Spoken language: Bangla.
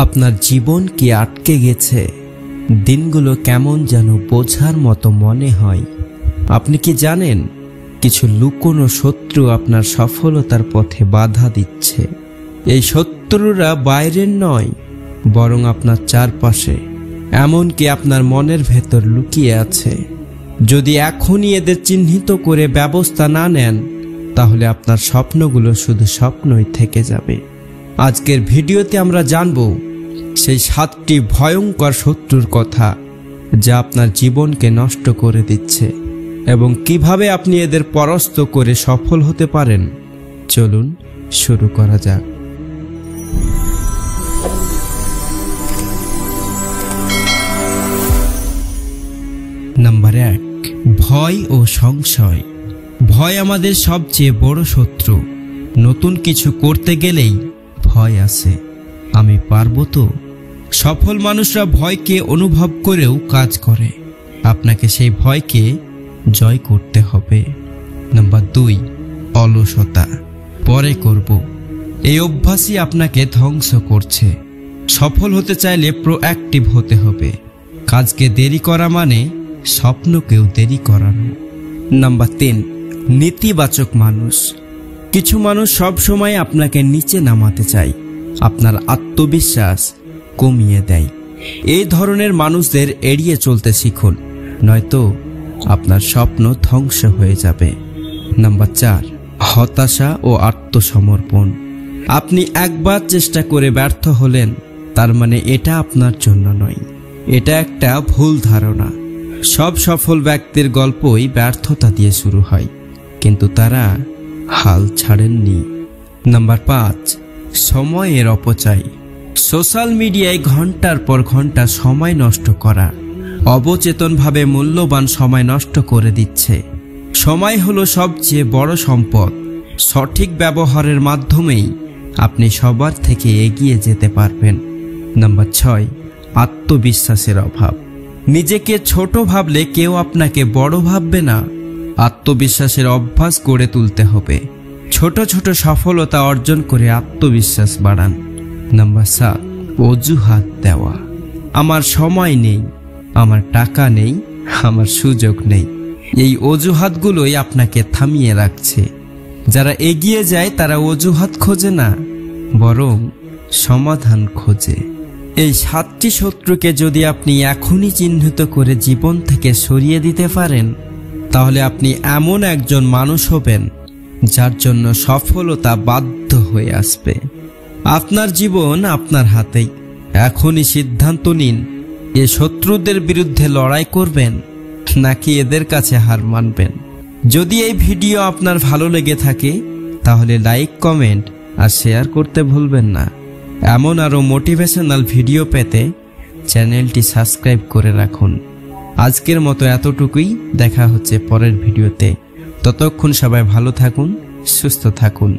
আপনার জীবন কি আটকে গেছে? দিনগুলো কেমন যেন বোঝার মতো মনে হয়। আপনি কি জানেন, কিছু লুকোনো শত্রু আপনার সফলতার পথে বাধা দিচ্ছে। এই শত্রুরা বাইরের নয়, বরং আপনার চারপাশে, এমনকি আপনার মনের ভেতর লুকিয়ে আছে। যদি এখনই এদের চিহ্নিত করে ব্যবস্থা না নেন, তাহলে আপনার স্বপ্নগুলো শুধু স্বপ্নই থেকে যাবে। আজকের ভিডিওতে আমরা জানব সেই 7টি ভয়ঙ্কর শত্রুর কথা, যা আপনার জীবনকে নষ্ট করে দিচ্ছে, এবং কিভাবে আপনি এদের পরাস্ত করে সফল হতে পারেন। চলুন শুরু করা যাক। নাম্বার 1, ভয় ও সংশয়। ভয় আমাদের সবচেয়ে বড় শত্রু। নতুন কিছু করতে গেলেই ভয় আসে, আমি পারবো তো? সফল মানুষরা ভয়কে অনুভব করেও কাজ করে। আপনাকে সেই ভয়কে জয় করতে হবে। নাম্বার 2, অলসতা। পরে করব, এই অভ্যাসই আপনাকে ধ্বংস করছে। সফল হতে চাইলে প্রোঅ্যাক্টিভ হতে হবে। কাজকে দেরি করা মানে স্বপ্নকেও দেরি করানো। নাম্বার 3, নেতিবাচক মানুষ। কিছু মানুষ সব সময় আপনাকে নিচে নামাতে চায়, আপনার আত্মবিশ্বাস কমিয়ে দেয়। এই ধরনের মানুষদের এড়িয়ে চলতে শিখুন, নয়তো আপনার স্বপ্ন ধ্বংস হয়ে যাবে। নাম্বার 4, হতাশা ও আত্মসমর্পণ। আপনি একবার চেষ্টা করে ব্যর্থ হলেন, তার মানে এটা আপনার জন্য নয়। এটা একটা ভুল ধারণা। সব সফল ব্যক্তির গল্পই ব্যর্থতা দিয়ে শুরু হয়, কিন্তু তারা হাল ছাড়েননি। নাম্বার 5, সময়ের অপচয়। সোশ্যাল মিডিয়ায় ঘন্টার পর ঘন্টা সময় নষ্ট করা অবচেতনভাবে মূল্যবান সময় নষ্ট করে দিচ্ছে। সময় হলো সবচেয়ে বড় সম্পদ। সঠিক ব্যবহারের মাধ্যমেই আপনি সবার থেকে এগিয়ে যেতে পারবেন। নাম্বার 6, আত্মবিশ্বাসের অভাব। নিজেকে ছোট ভাবলে কেউ আপনাকে বড় ভাববে না। আত্মবিশ্বাসের অভ্যাস গড়ে তুলতে হবে। ছোট ছোট সফলতা অর্জন করে আত্মবিশ্বাস বাড়ান। নাম্বার 7, অজুহাত দেওয়া। আমার সময় নেই, আমার টাকা নেই, আমার সুযোগ নেই। এই অজুহাতগুলোই আপনাকে থামিয়ে রাখছে। যারা এগিয়ে যায় তারা অজুহাত খোঁজে না, বরং সমাধান খোঁজে। এই 7টি শত্রুকে যদি আপনি এখনই চিহ্নিত করে জীবন থেকে সরিয়ে দিতে পারেন, তাহলে আপনি এমন একজন মানুষ হবেন যার জন্য সফলতা বাধ্য হয়ে আসবে। আপনার জীবন আপনার হাতেই। এখনই সিদ্ধান্ত নিন, এ শত্রুদের বিরুদ্ধে লড়াই করবেন নাকি এদের কাছে হার মানবেন। যদি এই ভিডিও আপনার ভালো লেগে থাকে, তাহলে লাইক, কমেন্ট আর শেয়ার করতে ভুলবেন না। এমন আরও মোটিভেশনাল ভিডিও পেতে চ্যানেলটি সাবস্ক্রাইব করে রাখুন। আজকের মতো এতটুকুই। দেখা হচ্ছে পরের ভিডিওতে। ততক্ষণ সবাই ভালো থাকুন, সুস্থ থাকুন।